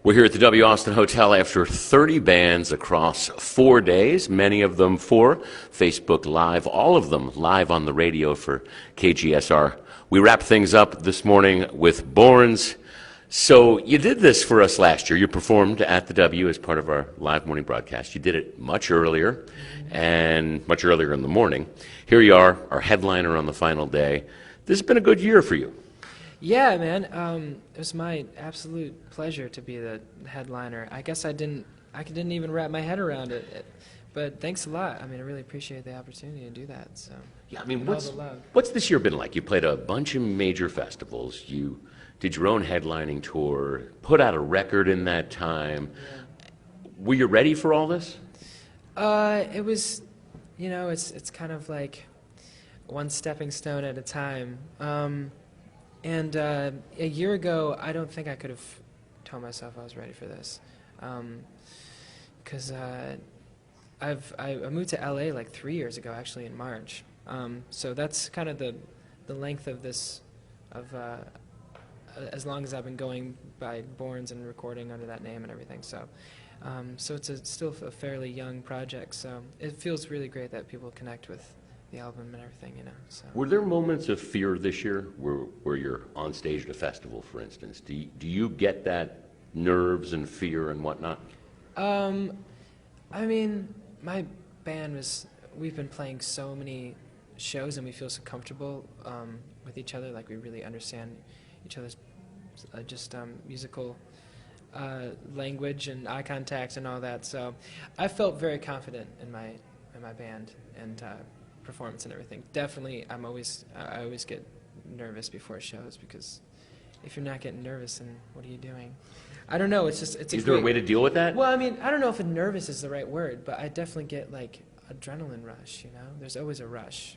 We're here at the W Austin Hotel after 30 bands across 4 days, many of them for Facebook Live, all of them live on the radio for KGSR. We wrap things up this morning with BØRNS. So you did this for us last year. You performed at the W as part of our live morning broadcast. You did it much earlier and much earlier in the morning. Here you are, our headliner on the final day. This has been a good year for you. Yeah, man. It was my absolute pleasure to be the headliner. I guess I didn't even wrap my head around it, but thanks a lot. I mean, I really appreciate the opportunity to do that. So yeah, I mean, all the love. what's this year been like? You played a bunch of major festivals. You did your own headlining tour, put out a record in that time. Yeah. Were you ready for all this? It was, it's kind of like one stepping stone at a time. And a year ago, I don't think I could have told myself I was ready for this, because I moved to LA like 3 years ago, actually in March. So that's kind of the length of this, as long as I've been going by BØRNS and recording under that name and everything. So, so it's still a fairly young project. So it feels really great that people connect with the album and everything, So. Were there moments of fear this year where you're on stage at a festival, for instance? Do you get that nerves and fear and whatnot? I mean, my band we've been playing so many shows and we feel so comfortable with each other, like we really understand each other's musical language and eye contact and all that. So I felt very confident in my band and performance and everything. Definitely, I always get nervous before shows, because if you're not getting nervous, then what are you doing? I don't know. Is there a way to deal with that? Well, I mean, I don't know if nervous is the right word, but I definitely get like adrenaline rush. There's always a rush,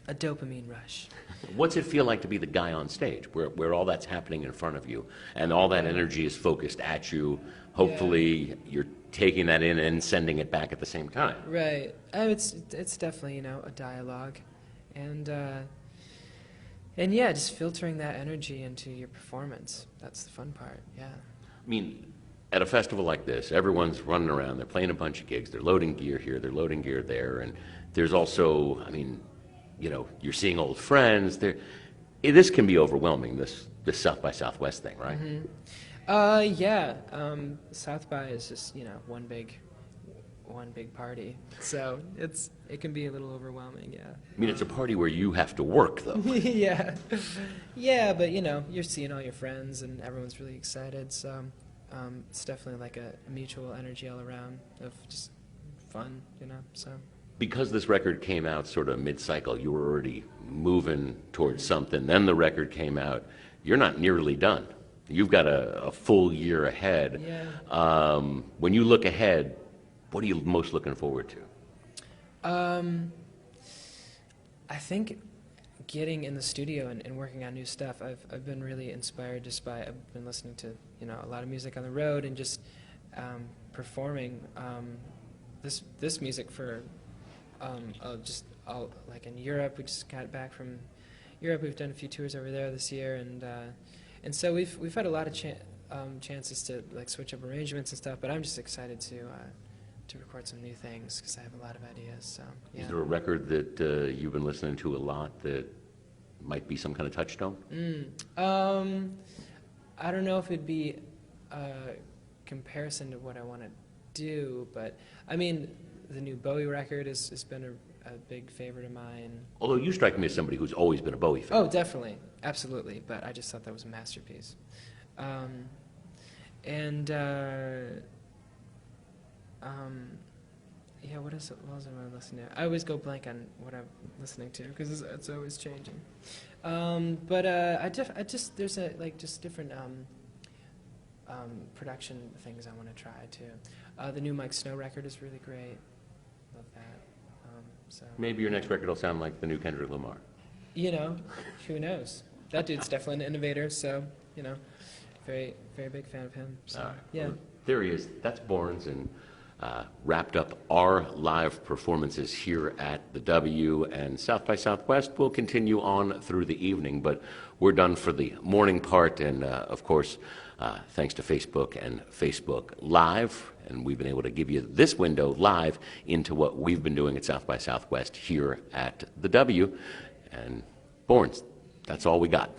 a dopamine rush. What's it feel like to be the guy on stage, where all that's happening in front of you, and all that energy is focused at you? Hopefully, you're taking that in and sending it back at the same time. Right. It's definitely a dialogue, and yeah, just filtering that energy into your performance. That's the fun part. Yeah. I mean, at a festival like this, everyone's running around. They're playing a bunch of gigs. They're loading gear here. They're loading gear there, and there's also, I mean, you're seeing old friends. This can be overwhelming. This South by Southwest thing, right? Mm-hmm. Yeah. South by is just one big party, so it can be a little overwhelming. Yeah. I mean, it's a party where you have to work, though. Yeah. Yeah, but you're seeing all your friends and everyone's really excited. So it's definitely like a mutual energy all around of just fun. So. Because this record came out sort of mid-cycle, you were already moving towards something. Then the record came out. You're not nearly done. You've got a full year ahead. Yeah. When you look ahead, what are you most looking forward to? I think getting in the studio and working on new stuff. I've been really inspired just by, I've been listening to a lot of music on the road and just performing this music for like in Europe. We just got back from Europe. We've done a few tours over there this year, and so we've had a lot of chances to like switch up arrangements and stuff. But I'm just excited to record some new things because I have a lot of ideas. So yeah. Is there a record that you've been listening to a lot that might be some kind of touchstone? I don't know if it'd be a comparison to what I want to do, but I mean, the new Bowie record has been a big favorite of mine. Although you strike me as somebody who's always been a Bowie fan. Oh, definitely. Absolutely. But I just thought that was a masterpiece. Yeah, what else am I listening to? I always go blank on what I'm listening to because it's always changing. But there's just different production things I want to try too. The new Mike Snow record is really great. Love that. So maybe your next record will sound like the new Kendrick Lamar. Who knows? That dude's definitely an innovator. So very very big fan of him. So all right. yeah. Well, there he is. That's BØRNS, and wrapped up our live performances here at the W, and South by Southwest will continue on through the evening, but we're done for the morning part, and of course, thanks to Facebook and Facebook Live, and we've been able to give you this window live into what we've been doing at South by Southwest here at the W, and BØRNS, that's all we got.